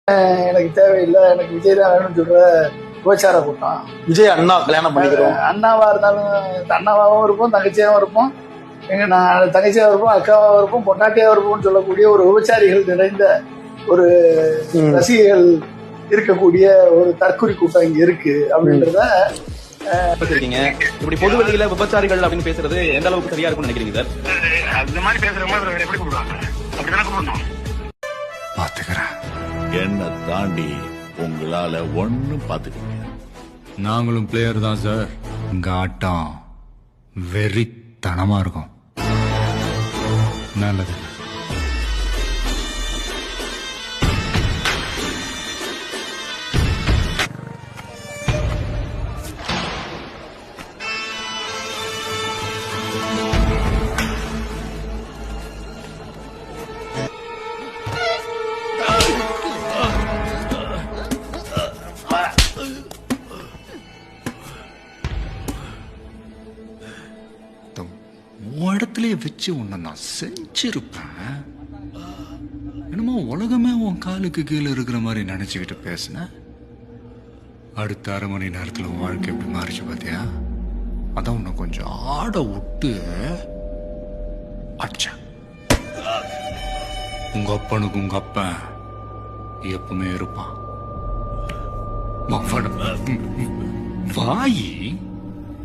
எனக்கு தேவையில்லை, எனக்கு விஜய் தான் வேணும்னு சொல்ற கோச்சார கூட்டம். விஜய் அண்ணா கல்யாணம் பண்ணிக்கிறோம். அண்ணாவா இருந்தாலும் அண்ணாவாகவும் இருப்போம், தங்கச்சியாகவும் இருப்போம், நான் தங்கச்சியாக இருப்போம், அக்காவாகவும் இருப்போம், பொண்டாட்டியாக இருப்போம்னு சொல்லக்கூடிய ஒரு விபச்சாரிகள் நிறைந்த ஒரு ரசிகர்கள் இருக்கக்கூடிய ஒரு தற்கொலை கூட்டம் இங்க இருக்கு அப்படின்றத இருக்கீங்க. இப்படி பொது வெளியில விபச்சாரிகள் அப்படின்னு பேசுறது எந்த அளவுக்கு சரியா இருக்கும்னு நினைக்கிறீங்க சார்? அந்த மாதிரி பேசுறவங்க எப்படி கூப்பிடுவாங்க? அப்படிதானே கூப்பிடணும். பாத்துக்கிறேன். என்ன தாண்டி உங்களால ஒண்ணும் பாத்துக்க முடியாது. நாங்களும் பிளேயர் தான் சார். உங்க ஆட்டம் வெறித்தனமா இருக்கும். நல்லது. இடத்துலயே வச்சு உன்னை நான் செஞ்சிருப்பேன். என்னமோ உலகமே உன் காலுக்கு கீழே இருக்கிற மாதிரி நினைச்சுக்கிட்டு பேசின. அடுத்த 1/2 மணி நேரத்துல உன் வாழ்க்கை எப்படி மாறிச்சு பாத்தியா? அதான் உன்னை கொஞ்சம் ஆட விட்டு அடிச்சேன். உங்க அப்பனுக்கு உங்க அப்பன் எப்பவுமே இருப்பான். வாயி